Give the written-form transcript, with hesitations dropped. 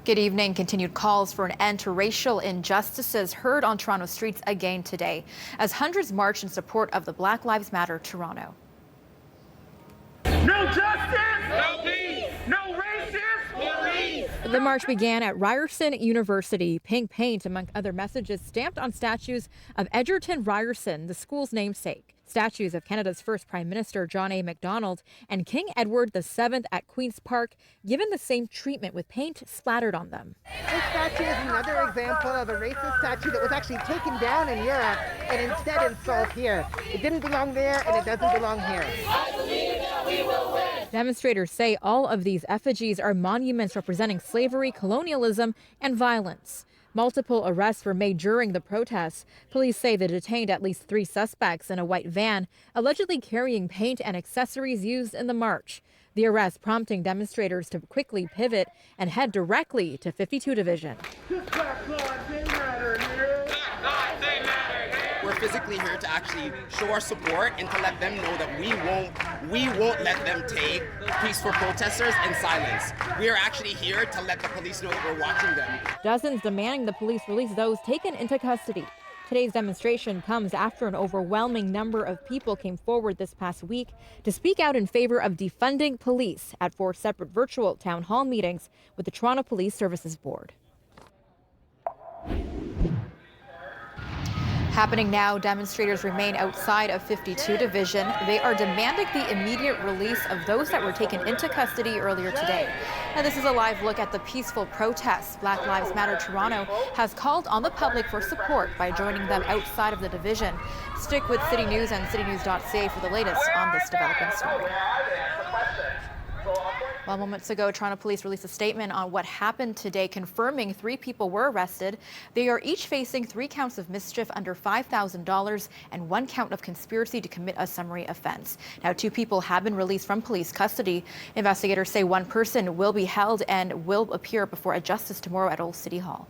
Good evening. Continued calls for an end to racial injustices heard on Toronto streets again today as hundreds march in support of the Black Lives Matter Toronto. No justice! No peace! No racist! No peace! The march began at Ryerson University. Pink paint, among other messages, stamped on statues of Egerton Ryerson, the school's namesake. Statues of Canada's first Prime Minister, John A. Macdonald, and King Edward VII at Queen's Park, given the same treatment with paint splattered on them. This statue is another example of a racist statue that was actually taken down in Europe and instead installed here. It didn't belong there and it doesn't belong here. I believe that we will win. Demonstrators say all of these effigies are monuments representing slavery, colonialism, and violence. Multiple arrests were made during the protests. Police say they detained at least 3 suspects in a white van, allegedly carrying paint and accessories used in the march. The arrest prompting demonstrators to quickly pivot and head directly to 52 Division. We're physically here to actually show our support and to let them know that we won't let them take peaceful protesters in silence. We are actually here to let the police know that we're watching them. Dozens demanding the police release those taken into custody. Today's demonstration comes after an overwhelming number of people came forward this past week to speak out in favor of defunding police at 4 separate virtual town hall meetings with the Toronto Police Services Board. Happening now, demonstrators remain outside of 52 Division. They are demanding the immediate release of those that were taken into custody earlier today. Now, this is a live look at the peaceful protests. Black Lives Matter Toronto has called on the public for support by joining them outside of the division. Stick with City News and citynews.ca for the latest on this developing story. Well, moments ago, Toronto Police released a statement on what happened today, confirming 3 people were arrested. They are each facing 3 counts of mischief under $5,000 and 1 count of conspiracy to commit a summary offense. Now, 2 people have been released from police custody. Investigators say 1 person will be held and will appear before a justice tomorrow at Old City Hall.